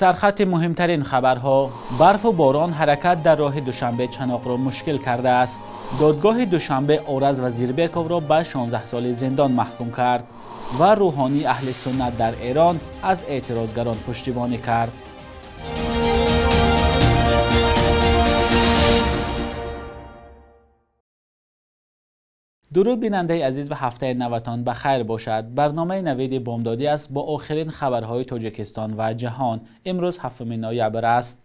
سرخط مهمترین خبرها: برف و باران حرکت در راه دوشنبه چناق را مشکل کرده است. دادگاه دوشنبه آرز وزیربکov را به 16 سال زندان محکوم کرد و روحانی اهل سنت در ایران از اعتراضگران پشتیبانی کرد. درود بیننده عزیز و هفته نوتان بخیر باشد. برنامه نوید بامدادی است با آخرین خبرهای تاجیکستان و جهان. امروز 7 نوامبر است.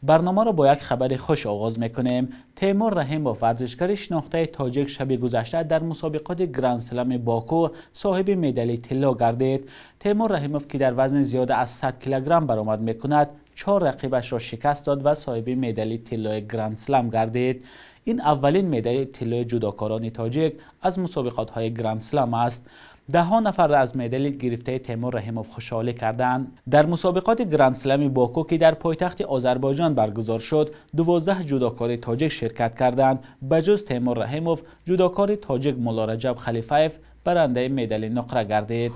برنامه را با یک خبر خوش آغاز میکنیم. تیمور رحیموف ورزشکار شناخته تاجیک شب گذشته در مسابقات گرند اسلم باکو صاحب مدال طلا گردید. تیمور رحیموف که در وزن زیاد از 100 کیلوگرم برآمد میکند 4 رقیبش را شکست داد و صاحب مدال طلای گرند اسلم گردید. این اولین مدال طلای جودوکاران تاجیک از مسابقات های گرند اسلم است. 10 نفر از مدال گرفته تیمور رحیموف خوشحالی کردند. در مسابقات گرند اسلم باکو که در پایتخت آذربایجان برگزار شد 12 جودوکار تاجیک شرکت کردند. بجز تیمور رحیموف جودوکار تاجیک مولا رجب خلیفایف برنده مدال نقره گردید.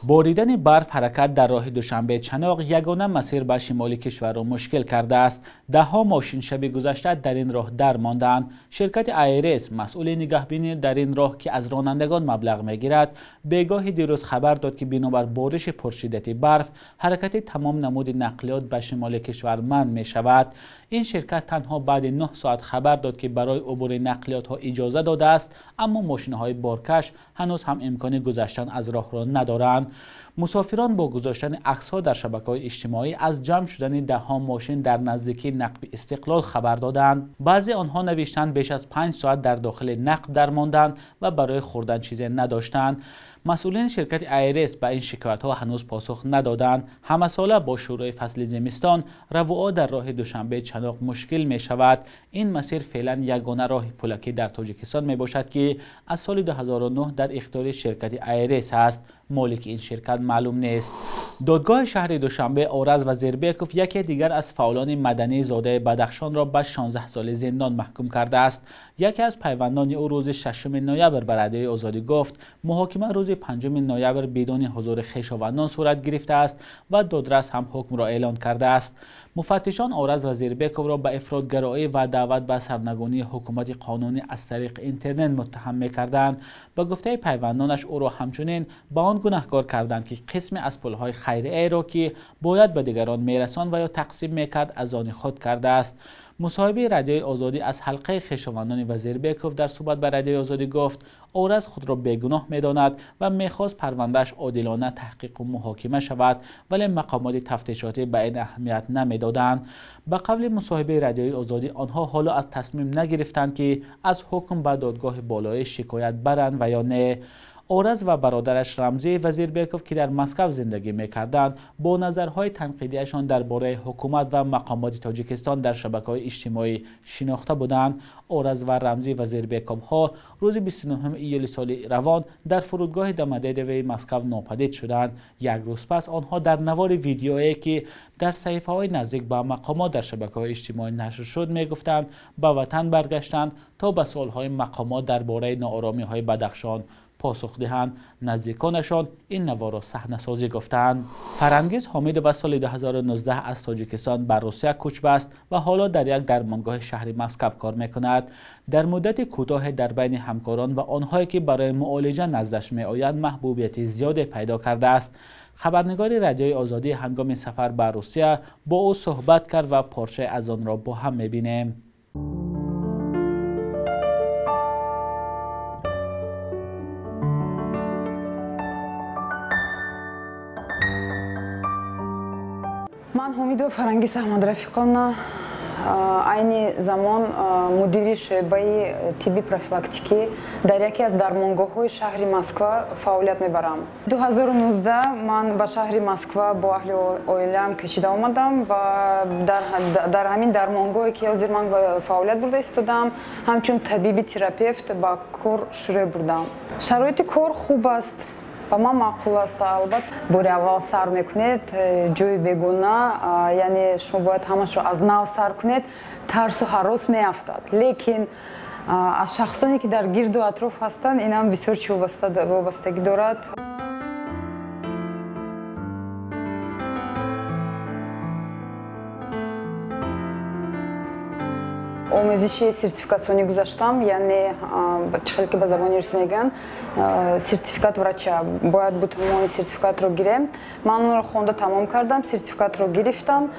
باریدن برف حرکت در راه دوشنبه چناق یگانه مسیر به شمال کشور را مشکل کرده است. 10 ماشین شب گذشته در این راه در ماندند. شرکت ایرس مسئول نگهبانی در این راه که از رانندگان مبلغ میگیرد بگاهی دیروز خبر داد که بنابر بارش پرشدت برف حرکت تمام نمود نقلیات به شمال کشور منع می شود. این شرکت تنها بعد 9 ساعت خبر داد که برای عبور نقلیات ها اجازه داده است، اما ماشین های بارکش هنوز هم امکان گذشتن از راه را ندارند. مسافران با گذاشتن عکس‌ها در شبکه‌های اجتماعی از جمع شدن 10 ماشین در نزدیکی نقب استقلال خبر دادند. بعضی آنها نوشتند بیش از 5 ساعت در داخل نقب در ماندند و برای خوردن چیزی نداشتند. مسئولین شرکت ایرس به این شکایت‌ها هنوز پاسخ ندادند. همه ساله با شروع فصل زمستان رواعا در راه دوشنبه چناق مشکل می شود. این مسیر فعلا یگانه راه پلکی در تاجیکستان می باشد که از سال 2009 در اختیار شرکت ایرس است. مالک این شرکت معلوم نیست. دادگاه شهر دوشنبه آرز وزیربکov یکی دیگر از فعالان مدنی زاده بدخشان را به 16 سال زندان محکوم کرده است. یکی از پیوندان او روز 6 نوامبر به رادیوی آزادی گفت محاکمه روز 5 نوامبر بدون حضور خویشاوندان صورت گرفته است و دادرس هم حکم را اعلان کرده است. مفتشان آرز وزیربکov را به افراطگرایی و دعوت به سرنگونی حکومت قانونی از طریق اینترنت متهم می‌کردند. به گفته پیوندانش او را همچنین به آن گناهکار کردند که قسمی از پولهای خیریه را که باید به دیگران میرساند و یا تقسیم میکرد از آن خود کرده است. مصاحبه رادیوی آزادی از حلقه خویشاوندان وزیربکov در صحبت با رادیوی آزادی گفت آرز خود را بیگناه میداند و میخواست پروندهش عادلانه تحقیق و محاکمه شود، ولی مقامات تفتیشاتی به این اهمیت نمیدادند. به قبل مصاحبه رادیوی آزادی آنها حالا از تصمیم نگرفتند که از حکم به دادگاه بالای شکایت برند و یا نه. آرز و برادرش رمزی وزیربکov که در مسکو زندگی می‌کردند با نظرهای تنقیدیشان درباره حکومت و مقامات تاجیکستان در شبکه‌های اجتماعی شناخته بودند. آرز و رمزی وزیربکov ها روز 29 ایول سال روان در فرودگاه دمدیدوی مسکو ناپدید شدند. یک روز پس آنها در نوار ویدیویی که در صحیفه‌های نزدیک به مقامات در شبکه‌های اجتماعی نشر شد می‌گفتند به وطن برگشتند تا به سوال‌های مقامات درباره ناآرامی‌های بدخشان پاسخ دهند. نزدیکانشان این نوار را صحنه‌سازی گفتند. فرنگیز حامد و سال 2019 از تاجیکستان به روسیه کوچ بست و حالا در یک درمانگاه شهر مسکو کار می‌کند. در مدت کوتاه در بین همکاران و آنهایی که برای معالجه نزدش می‌آیند محبوبیت زیادی پیدا کرده است. خبرنگار رادیوی آزادی هنگام سفر به روسیه با او صحبت کرد و پارچه از آن را با هم می‌بینیم. من حمیدو فرنگیس احمد رفیقовна айни замон мудири шӯъбаи тибби профилактикӣ дар яке аз дармонгоҳҳои шаҳри Москва фаъолият мебарам. 2019 ман ба шаҳри Москва бо аҳли оилаам кӯчида омадам ва дар ҳамин дармонгоҳе ки ҳозир ман фаъолият бурда истодам ҳамчун табиби терапевт ба кор шурӯъ бурдам. шароити кор хуб аст, ба ман маъқул аст. албатта бори аввал сар мекунед ҷои бегона, яъне шумо бояд ҳамашро аз нав сар кунед, тарсу ҳарос меафтад. лекин аз шахсоне ки дар гирду атроф ҳастанд инам бисёр чӣ вобастагӣ дорад. омӯзиши сертификатсионӣ гузаштам, яъне чихеле ки ба забони рус мегӯянд сертификат врача. Бояд буд мо ин сертификатро гирем. Ман онро хонда тамом кардам, сертификатро гирифтам.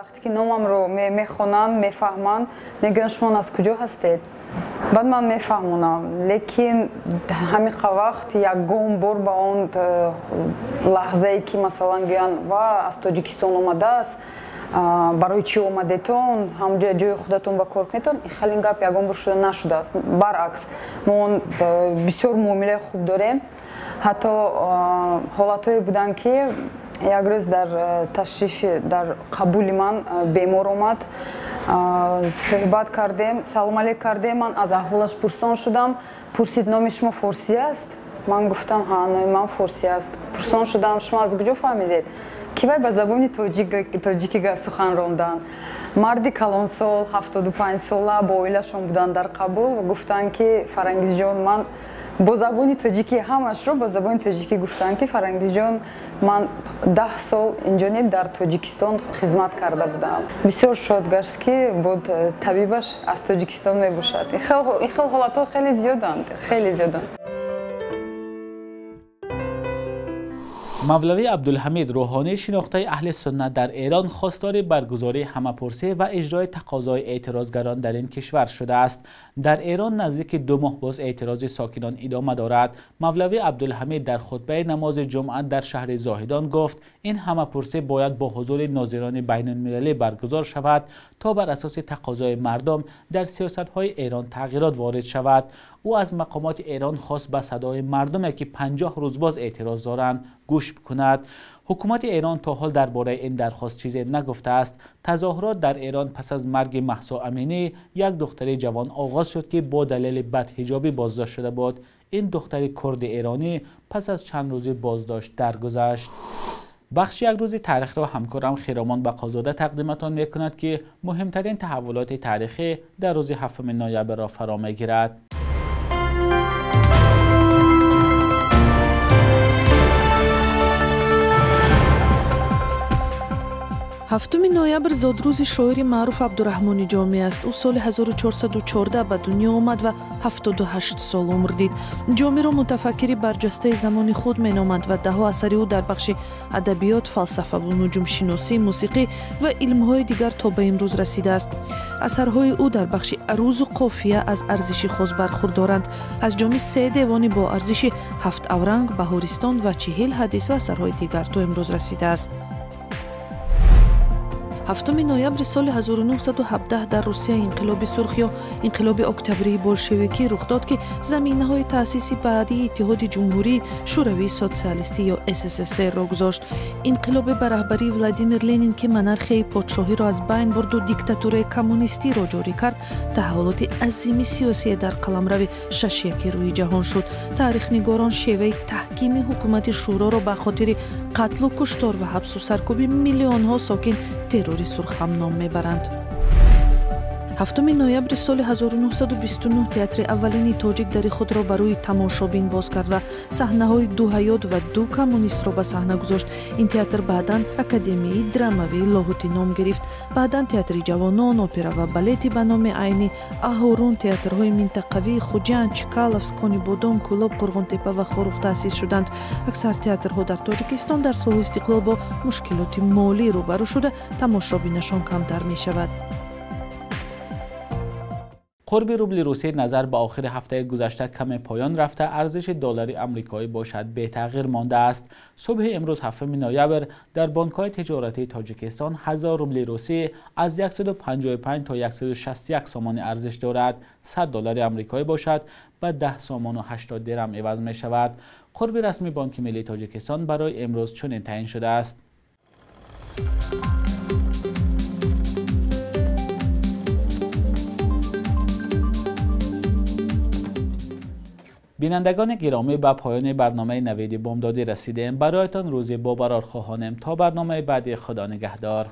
вақте ки номамро мехонанд, мефаҳманд, мегӯянд шумо аз куҷо ҳастед? баъд ман мефаҳмонам, лекин ҳамиқа вақт ягон бор ба он лаҳзае ки масалан гӯянд ва аз Тоҷикистон омадааст, барои чӣ омадетон, ҳамҷо ҷои худатон ба кор кунедтон, ин хелин гап ягон бор шуда нашудааст. Баръакс, мо бисёр муомилаи хуб дорем. ҳатто ҳолатҳое буданд ки як рӯз дар ташрифи дар қабули ман бемор омад, суҳбат кардем, салом алейк кардем, ман аз аҳволаш пурсон шудам, пурсид номи шумо форсӣ аст? Ман гуфтам ҳа, номи ман форсӣ аст. Пурсон шудам шумо аз куҷо фаҳмидед? Ки вай ба забони тоҷикӣ сухан ронданд. марди калонсол 75 сола бо оилашон буданд дар қабул ва гуфтанд ки Фарангизҷон, ман бо забони тоҷикӣ ҳамашро бо забони тоҷикӣ гуфтанд ки Фарангизҷон, ман 10 сол инҷониб дар Тоҷикистон хизмат карда будам. Бисёр шод гашт ки буд табибаш аз Тоҷикистон мебошад. Ин хел ҳолатҳо хеле зиёданд, хеле зиёданд. мавлавӣ Абдулҳамид, рӯҳонии шинохтаи аҳли суннат дар Эрон, хостори баргузории ҳамапурсӣ ва иҷрои тақозои эътирозгарон дар ин кишвар шудааст. дар Эрон наздики 2 моҳ боз эътирози сокинон идома дорад. мавлавӣ Абдулҳамид дар хутбаи намози ҷумъа дар шаҳри Зоҳидон гуфт, ин ҳамапурсӣ бояд бо ҳузури нозирони байнулмилалӣ баргузор шавад то бар асоси тақозои мардум дар сиёсатҳои Эрон тағйирот ворид шавад. ӯ аз мақомоти Эрон хост ба садои мардуме ки 50 рӯз боз эътироз доранд гӯш кунад. ҳукумати Эрон то ҳол дар бораи ин дархост чизе нагуфтааст. тазоҳурот дар Эрон пас аз марги Маҳсо Аминӣ, як духтари ҷавон оғоз шуд ки бо далели бадҳиҷобӣ боздошт шуда буд. ин духтари курди эронӣ пас аз чанд рӯзи боздошт даргузашт. бахши як рӯзи таърихро ҳамкорам Хиромон Бақозода тақдиматон мекунад ки муҳимтарин таҳаввулоти таърихӣ дар рӯзи 7 ноябрро фаро мегирад. 7 ноябр зодрӯзи шоири маъруф Абдураҳмони Ҷомеъ аст. ӯ соли 1414 ба дунё омад ва 78 сол умр дид. Ҷомеъро мутафаккири барҷастаи замони худ меноманд ва даҳо асари ӯ дар бахши адабиёт, фалсафаву нуҷумшиносӣ, мусиқӣ ва илмҳои дигар то ба имрӯз расидааст. асарҳои ӯ дар бахши арӯзу қофия аз арзиши хос бархурдоранд. аз ҷомеъ 3 девони бо арзиши 7 авранг, баҳористон ва 40 ҳадис ва асарҳои дигар то имрӯз расидааст. 7 ноябри соли 1917 дар Русия инқилоби сурх ё инқилоби октябрии болшевикӣ рух дод ки заминаҳои таъсиси баъдии Иттиҳоди ҷумҳурии Шӯравии социалистӣ ё СССР-ро гузошт. инқилобе ба раҳбарии Владимир Ленин ки монархияи подшоҳиро аз байн бурду диктатураи коммунистиро ҷорӣ кард, таҳаввулоти азими сиёсие дар қаламрави шашяки рӯи ҷаҳон шуд. таърихнигорон шеваи таҳкими ҳукумати шӯроро ба хотири қатлу куштор ва ҳабсу саркӯби миллионҳо сокин террори сурхам ном мебаранд. 7 ноябри соли 1929 театри аввалини тоҷик дари худро ба рӯи тамошобин боз кард ва саҳнаҳои ду ҳаёт ва ду коммунистро ба саҳна гузошт. ин театр баъдан Академияи драмавии Лоҳутӣ ном гирифт. баъдан театри ҷавонон, опера ва балети ба номи айни, Аҳорун, театрҳои минтақавии Хуҷанд, Чкалов, Сконибодон, Кӯлоб, Қурғонтепа ва Хорух таъсис шуданд. аксар театрҳо дар Тоҷикистон дар соли истиқлол бо мушкилоти молӣ рӯбарӯ шуда тамошобинашон камтар мешавад. قرب روبل روسی نظر به آخر هفته گذشته کم پایان رفته، ارزش دلار آمریکایی باشد به تغییر مانده است. صبح امروز 7 نوامبر در بانک‌های تجارتی تاجیکستان 1000 روبل روسی از 155 تا 161 سومان ارزش دارد. 100 دلار آمریکایی باشد و 10 سومان و 80 درهم عوض می شود. قرب رسمی بانک ملی تاجیکستان برای امروز چنین تعیین شده است. بینندگان گرامی، به پایان برنامه نوید بامدادی رسیدیم. برایتان روزی با قرار خواهانم. تا برنامه بعدی، خدا نگهدار.